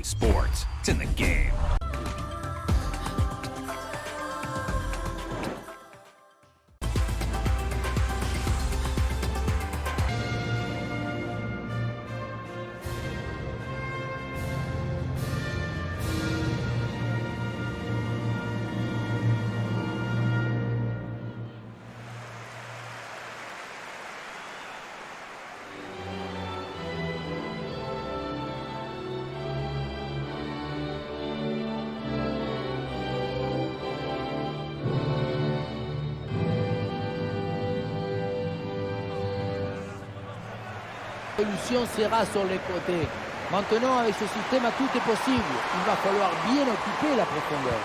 sports. It's in the game. La solution sera sur les côtés. Maintenant, avec ce système, tout est possible. Il va falloir bien occuper la profondeur.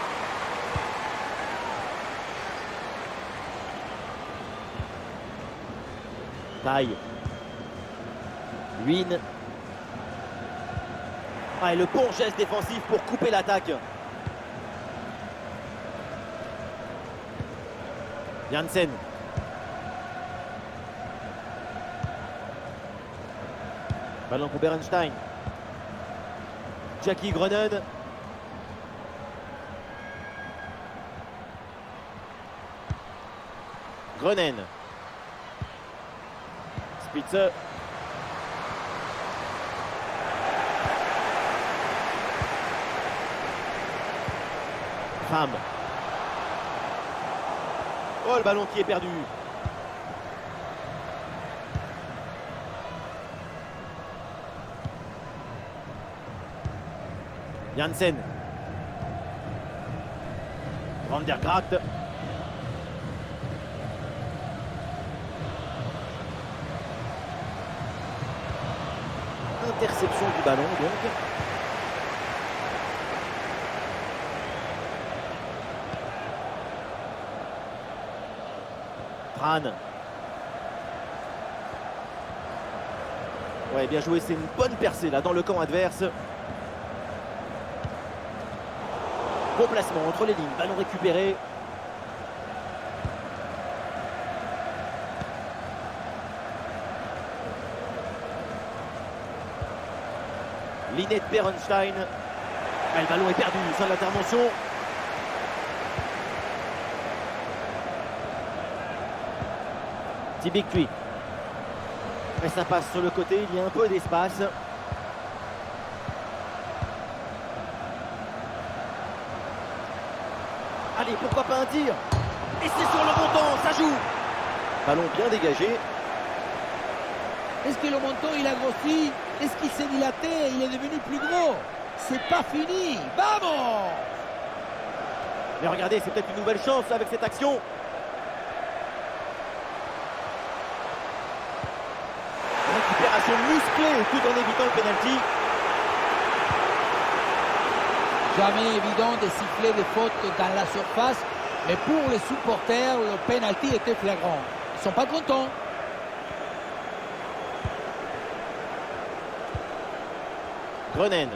Taille. Ruine. Ah, et le bon geste défensif pour couper l'attaque. Janssen. Ballon pour Berenstein. Jackie Groenen. Groenen. Spitze. Femme. Oh, le ballon qui est perdu. Janssen. Van der Gracht. Interception du ballon donc. Tran. Ouais, bien joué, c'est une bonne percée là dans le camp adverse. Bon placement entre les lignes, ballon récupéré. Linette Berenstein. Ah, le ballon est perdu sans l'intervention. Tibictui. Et ça passe sur le côté, il y a un peu d'espace. Allez, pourquoi pas un tir? Et c'est sur le montant, ça joue. Ballon bien dégagé. Est-ce que le menton il a grossi? Est-ce qu'il s'est dilaté? Il est devenu plus gros? C'est pas fini. Vamos! Mais regardez, c'est peut-être une nouvelle chance avec cette action. Récupération musclée tout en évitant le pénalty. Jamais évident de siffler des fautes dans la surface, mais pour les supporters, le penalty était flagrant. Ils sont pas contents. Groenen.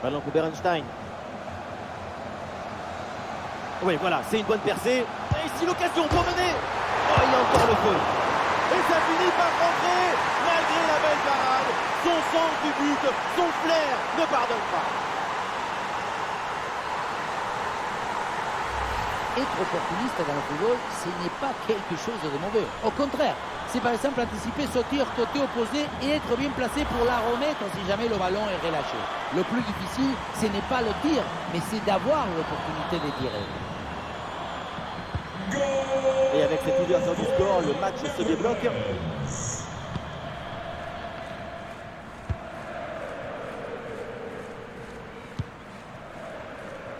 Ballon pour Berenstein. Oui, voilà, c'est une bonne percée. Et ici l'occasion pour mener. Oh, il y a encore le feu. Et ça finit par rentrer, malgré la belle parade. Son sens du but, son flair ne pardonne pas. Être opportuniste dans le football, ce n'est pas quelque chose de mauvais. Au contraire, c'est par exemple anticiper ce tir côté opposé et être bien placé pour la remettre si jamais le ballon est relâché. Le plus difficile, ce n'est pas le tir, mais c'est d'avoir l'opportunité de tirer. Et avec cette ouverture du score, le match se débloque.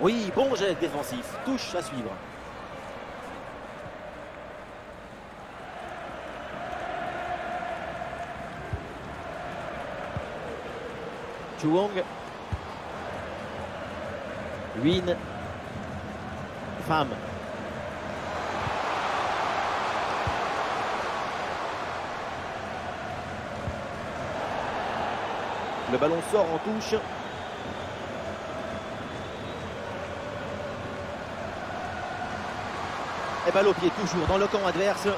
Oui, bon geste défensif, touche à suivre. Chuong. Ruine. Femme. Le ballon sort en touche. Et balle au pied toujours dans le camp adverse.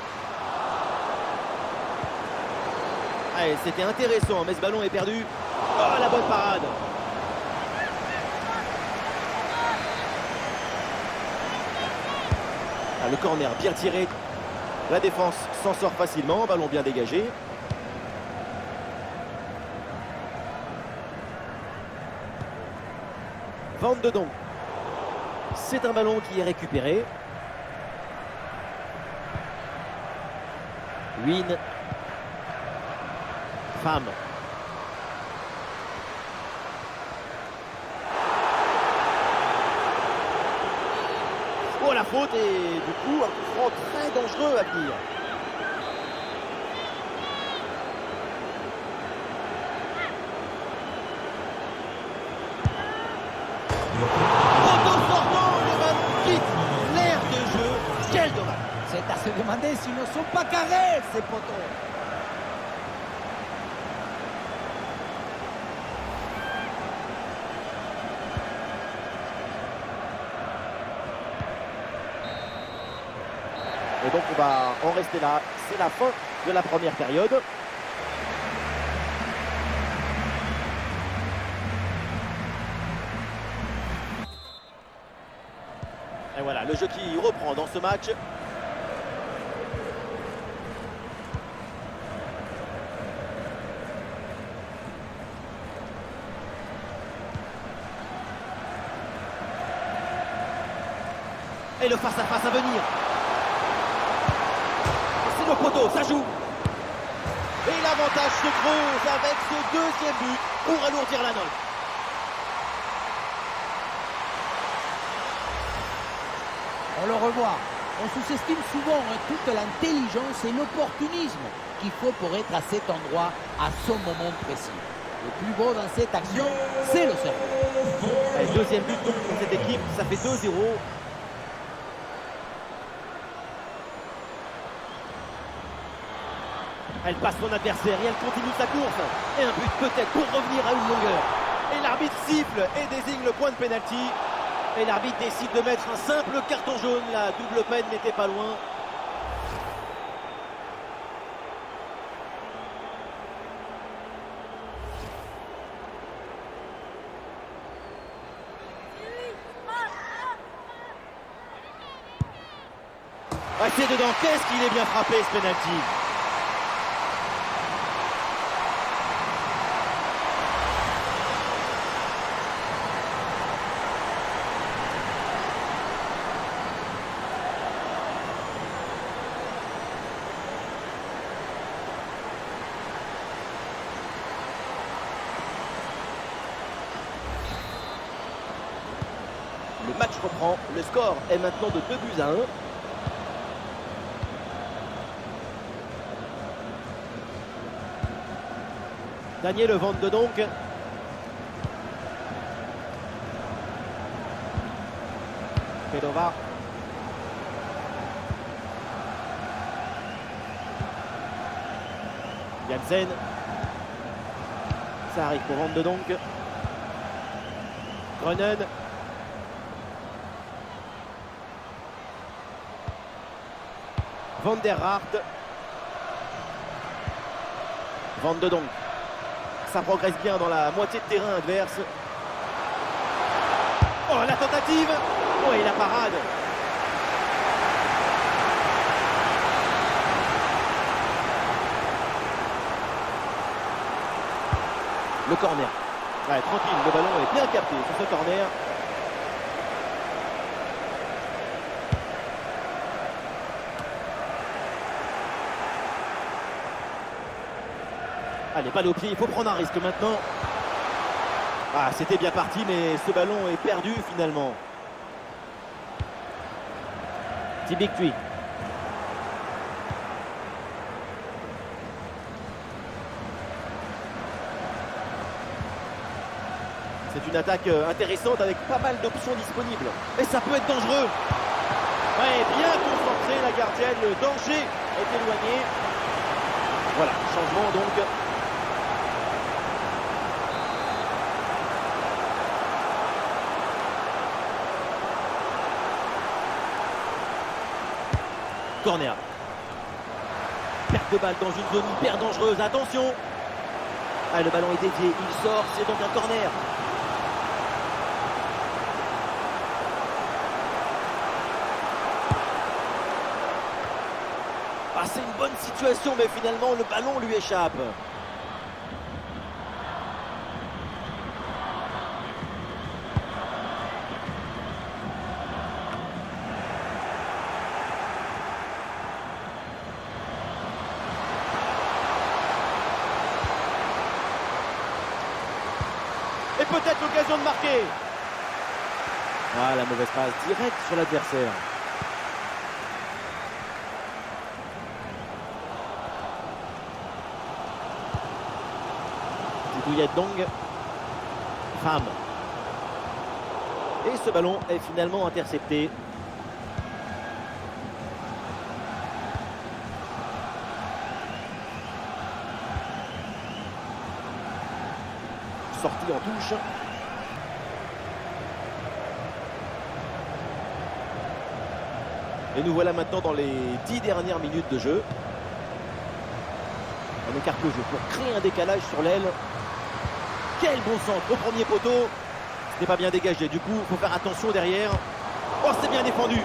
Allez, c'était intéressant, mais ce ballon est perdu. Oh, la bonne parade. Ah, le corner bien tiré. La défense s'en sort facilement, ballon bien dégagé. Van de Donk. C'est un ballon qui est récupéré. Win. Femme. Oh la faute et du coup un coup franc très dangereux à venir. Poteau sortant, le ballon quitte l'aire de jeu. Quel dommage. C'est à se demander s'ils ne sont pas carrés, ces poteaux. Et donc on va en rester là. C'est la fin de la première période. Et voilà, le jeu qui reprend dans ce match. Et le face-à-face à venir. C'est le poteau, ça joue. Et l'avantage se creuse avec ce deuxième but pour alourdir la note. On le revoit. On sous-estime souvent toute l'intelligence et l'opportunisme qu'il faut pour être à cet endroit à son moment précis. Le plus beau dans cette action, c'est le cerveau. Allez, deuxième but pour cette équipe, ça fait 2-0. Elle passe son adversaire et elle continue sa course. Et un but peut-être pour revenir à une longueur. Et l'arbitre siffle et désigne le point de pénalty. Et l'arbitre décide de mettre un simple carton jaune. La double peine n'était pas loin. Ah, c'est dedans. Qu'est-ce qu'il est bien frappé ce pénalty. Le match reprend. Le score est maintenant de 2-1. Daniel Van de Donk. Pedova. Jansen. Ça arrive pour Van de Donk. Groenen. Van der Hart. Van de Donk. Ça progresse bien dans la moitié de terrain adverse. Oh, la tentative. Oh, et la parade. Le corner. Ouais, tranquille, le ballon est bien capté sur ce corner. Allez, balle au pied, il faut prendre un risque maintenant. Ah, c'était bien parti, mais ce ballon est perdu finalement. Tibictui. C'est une attaque intéressante avec pas mal d'options disponibles. Et ça peut être dangereux. Ouais, bien concentré la gardienne, le danger est éloigné. Voilà, changement donc. Corner. Perte de balle dans une zone hyper dangereuse. Attention. Ah, le ballon est dévié. Il sort. C'est donc un corner. Ah, c'est une bonne situation, mais finalement, le ballon lui échappe. Et peut-être l'occasion de marquer. Ah, la mauvaise passe directe sur l'adversaire. Douillet Dong. Femme. Et ce ballon est finalement intercepté. Sortie en touche. Et nous voilà maintenant dans les 10 dernières minutes de jeu. On écarte le jeu pour créer un décalage sur l'aile. Quel bon centre au premier poteau. Ce n'est pas bien dégagé, du coup il faut faire attention derrière. Oh, c'est bien défendu.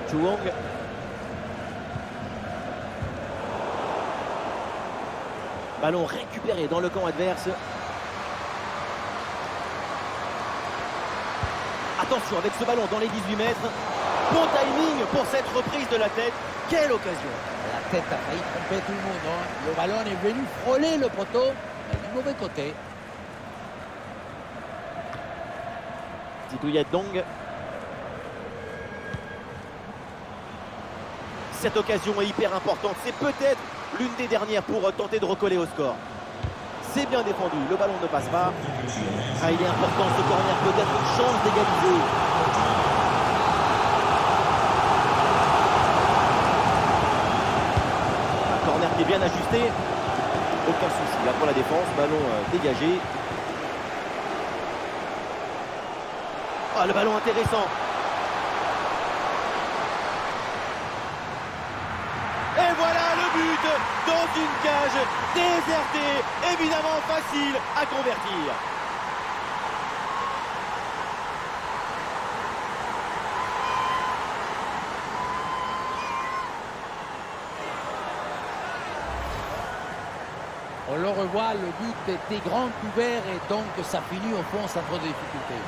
Chuang. Ballon récupéré dans le camp adverse. Attention avec ce ballon dans les 18 mètres. Bon timing pour cette reprise de la tête. Quelle occasion! La tête a failli tromper tout le monde. Hein. Le ballon est venu frôler le poteau, mais du mauvais côté. Douillet Dong. Cette occasion est hyper importante. C'est peut-être l'une des dernières pour tenter de recoller au score. C'est bien défendu. Le ballon ne passe pas. Ah, il est important ce corner. Peut-être une chance d'égaliser. Un corner qui est bien ajusté. Aucun souci là pour la défense. Ballon dégagé. Ah, le ballon intéressant. Et voilà le but dans une cage désertée, évidemment facile à convertir. On le revoit, le but était grand couvert et donc ça finit au fond sans trop de difficultés.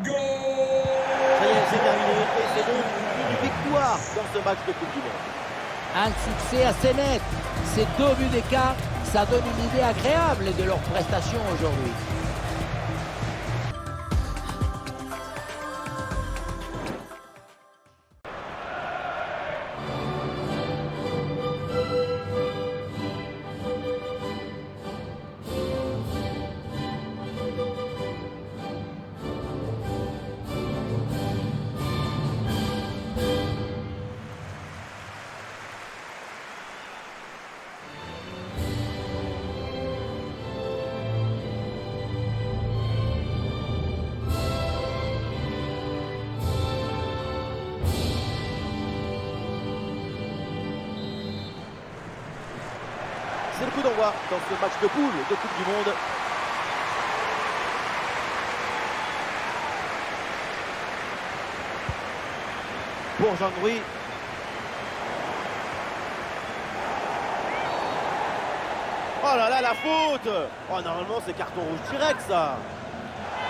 Ça y est, c'est terminé et c'est donc une victoire dans ce match de Coupe du Monde. Un succès assez net. Ces 2 buts d'écart, ça donne une idée agréable de leur prestation aujourd'hui. C'est le coup d'envoi dans ce match de poule de Coupe du Monde. Pour Jean-Louis. Oh là là, la faute! Oh, normalement, c'est carton rouge direct, ça.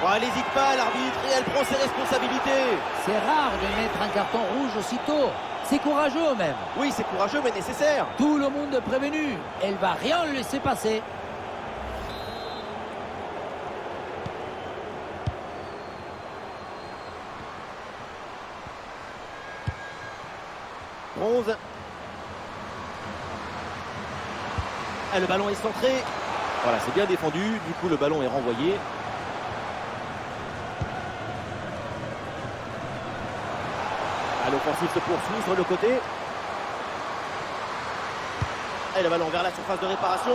Oh, elle n'hésite pas, l'arbitre, et elle prend ses responsabilités. C'est rare de mettre un carton rouge aussitôt. C'est courageux même. Oui, c'est courageux, mais nécessaire. Tout le monde est prévenu. Elle va rien laisser passer. Bronze. Ah, le ballon est centré. Voilà, c'est bien défendu. Du coup, le ballon est renvoyé. Ah, l'offensive se poursuit sur le côté. Et le ballon vers la surface de réparation.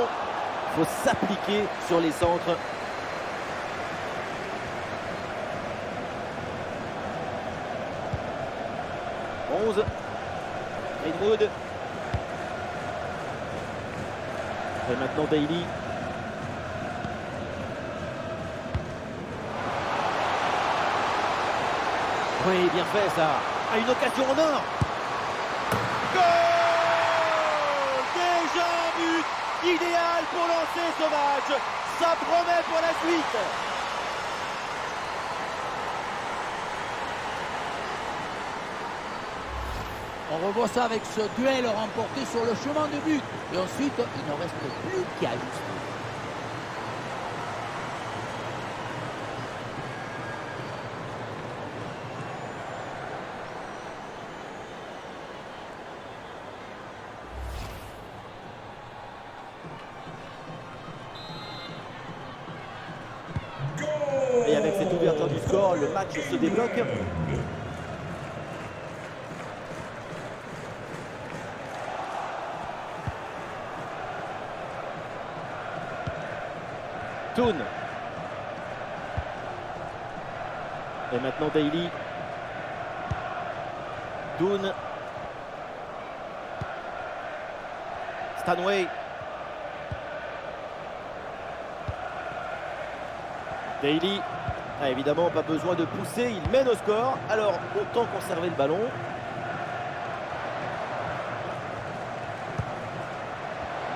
Il faut s'appliquer sur les centres. Bronze. Greenwood. Et maintenant Daily. Oui, bien fait ça. Ah, une occasion en or. Goal! Déjà un but idéal pour lancer ce match. Ça promet pour la suite. On revoit ça avec ce duel remporté sur le chemin de but. Et ensuite, il ne reste plus qu'à ajuster. Et avec cette ouverture du score, le match se débloque. Toon. Et maintenant Daily. Toon. Stanway. Daily. Ah, évidemment, pas besoin de pousser, il mène au score. Alors, autant conserver le ballon.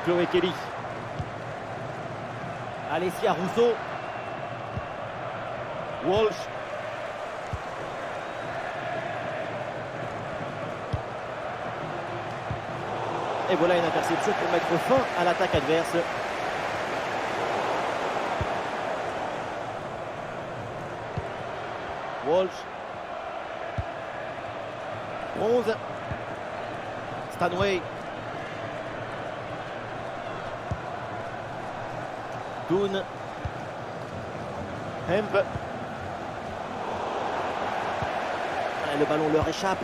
Chloé Kelly. Alessia Rousseau. Walsh. Et voilà une interception pour mettre fin à l'attaque adverse. Walsh. Bronze. Stanway. Toon. Hemp. Le ballon leur échappe.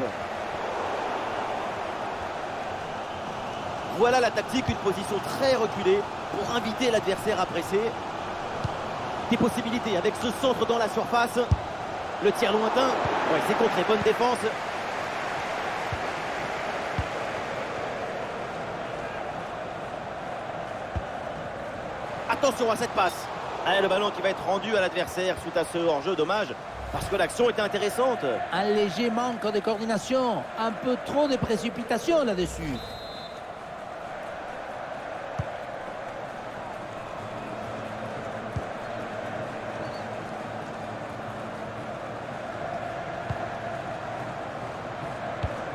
Voilà la tactique, une position très reculée pour inviter l'adversaire à presser. Des possibilités avec ce centre dans la surface. Le tir lointain. Ouais, c'est contré, bonne défense. Attention à cette passe. Allez, le ballon qui va être rendu à l'adversaire suite à ce hors-jeu, dommage, parce que l'action était intéressante. Un léger manque de coordination, un peu trop de précipitation là-dessus.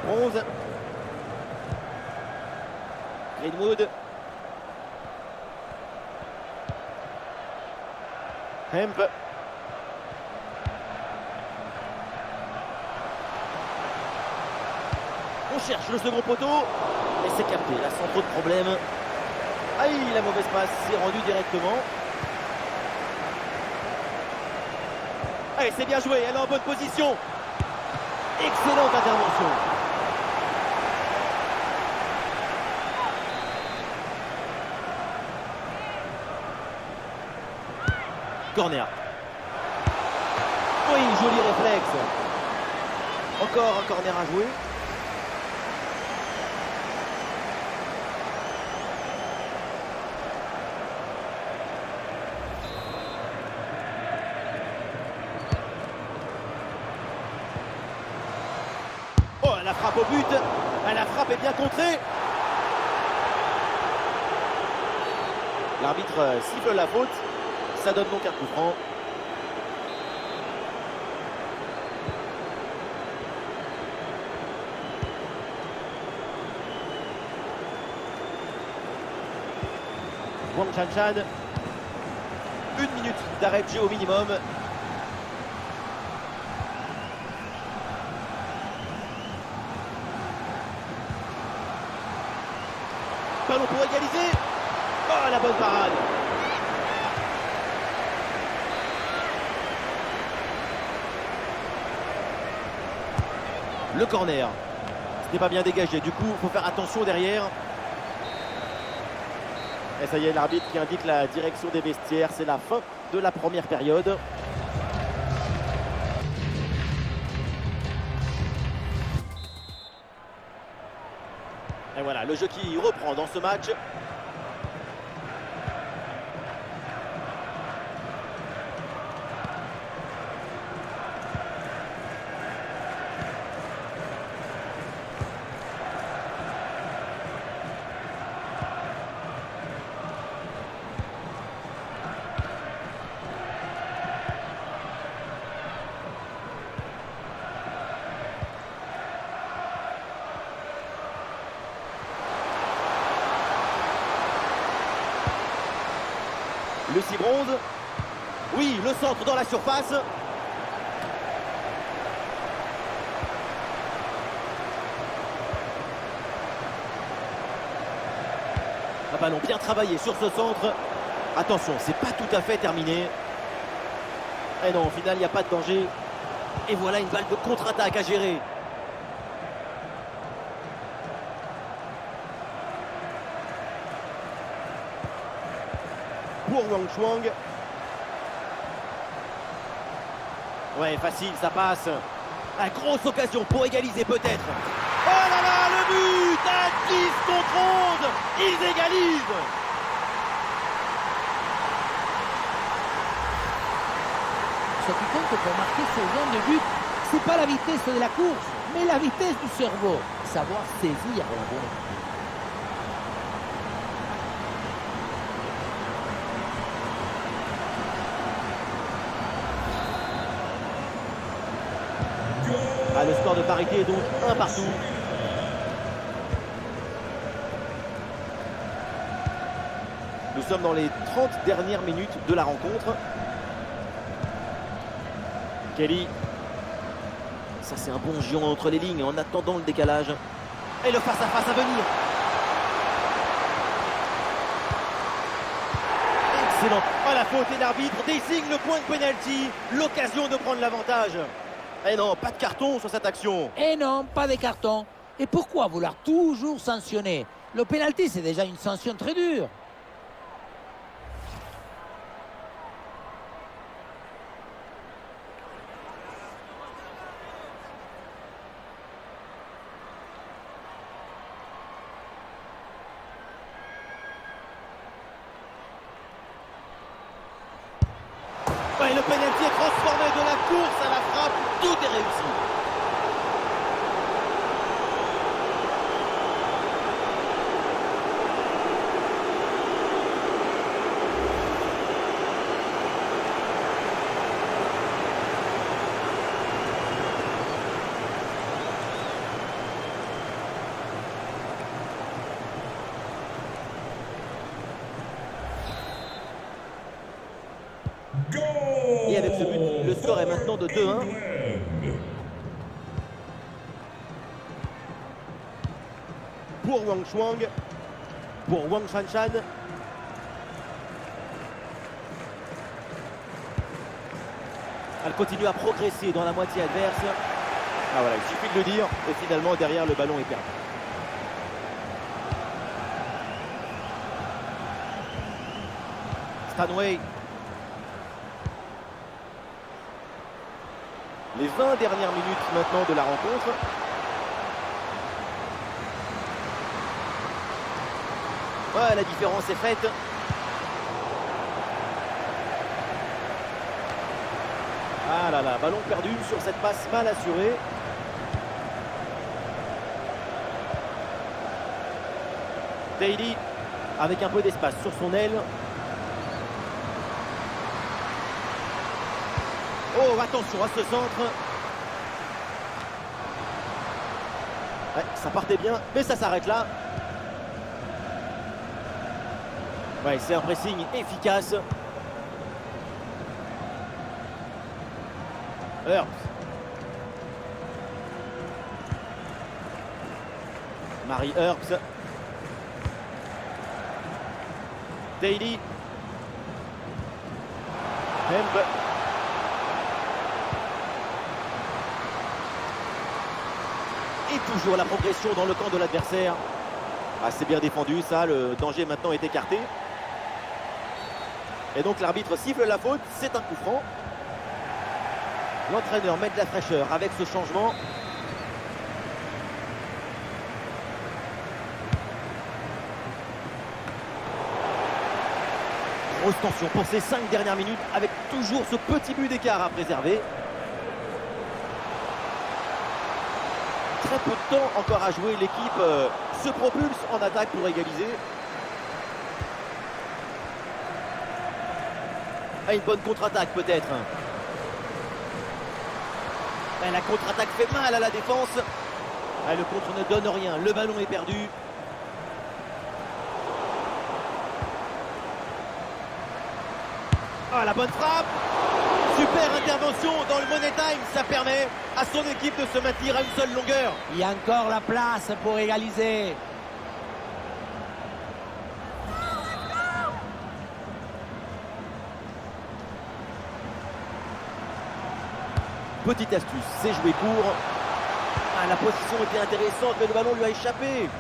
Bronze. Greenwood. Hemp. On cherche le second poteau. Et c'est capté, là sans trop de problème. Aïe, la mauvaise passe, c'est rendu directement. Allez, c'est bien joué, elle est en bonne position. Excellente intervention. Corner. Oui, joli réflexe. Encore un corner à jouer. Oh, la frappe au but. La frappe est bien contrée. L'arbitre siffle la faute. Ça donne donc un coup franc. Wang Chanchan. 1 minute d'arrêt de jeu au minimum. Ballon pour égaliser. Oh, la bonne parade. Le corner. Ce n'est pas bien dégagé. Du coup, il faut faire attention derrière. Et ça y est, l'arbitre qui indique la direction des vestiaires. C'est la fin de la première période. Et voilà, le jeu qui reprend dans ce match. Le Cibronze. Oui, le centre dans la surface. Un ballon bien travaillé sur ce centre. Attention, c'est pas tout à fait terminé. Et non, au final, il n'y a pas de danger. Et voilà une balle de contre-attaque à gérer. Pour Wang Chuang. Ouais, facile, ça passe. Ah, grosse occasion pour égaliser peut-être. Oh là là, le but à 10 contre 11. Ils égalisent. Ce qui compte pour marquer ce genre de but, c'est pas la vitesse de la course, mais la vitesse du cerveau. Savoir saisir la bonne. Ah, le score de parité est donc 1 partout. Nous sommes dans les 30 dernières minutes de la rencontre. Kelly. Ça, c'est un bon giron entre les lignes en attendant le décalage. Et le face-à-face à venir. Excellent. Oh, la faute et l'arbitre désigne le point de pénalty. L'occasion de prendre l'avantage. Et non, pas de carton sur cette action. Et non, pas de carton. Et pourquoi vouloir toujours sanctionner? Le pénalty, c'est déjà une sanction très dure. Ouais, le pénalty est transformé de la course à la frappe. Tout est réussi. Et avec ce but, le score est maintenant de 2-1. Pour Wang Chuang. Pour Wang Shanshan. Elle continue à progresser dans la moitié adverse. Ah voilà, il suffit de le dire. Et finalement, derrière, le ballon est perdu. Stanway. Les 20 dernières minutes maintenant de la rencontre. Ouais, la différence est faite. Ah là là, ballon perdu sur cette passe mal assurée. Daly avec un peu d'espace sur son aile. Oh, attention à ce centre. Ouais, ça partait bien, mais ça s'arrête là. Ouais, c'est un pressing efficace. Herbs. Marie Herbs. Daly. Hemb. Et toujours la progression dans le camp de l'adversaire. Ah, c'est bien défendu, ça. Le danger maintenant est écarté. Et donc l'arbitre siffle la faute. C'est un coup franc. L'entraîneur met de la fraîcheur avec ce changement. Grosse tension pour ces 5 dernières minutes avec toujours ce petit but d'écart à préserver. Très peu de temps encore à jouer, l'équipe se propulse en attaque pour égaliser. Ah, une bonne contre-attaque peut-être. Ah, la contre-attaque fait mal à la défense. Ah, le contre ne donne rien, le ballon est perdu. Ah, la bonne frappe. Super intervention dans le Money Time, ça permet à son équipe de se maintenir à une seule longueur. Il y a encore la place pour égaliser. Petite astuce, c'est joué court. Ah, la position était intéressante, mais le ballon lui a échappé.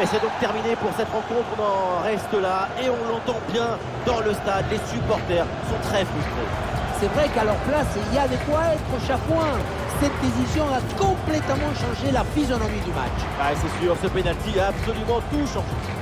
Et c'est donc terminé pour cette rencontre, on en reste là et on l'entend bien dans le stade, les supporters sont très frustrés. C'est vrai qu'à leur place, il y a de quoi être chafouin. Cette décision a complètement changé la physionomie du match. Ah, c'est sûr, ce pénalty a absolument tout changé.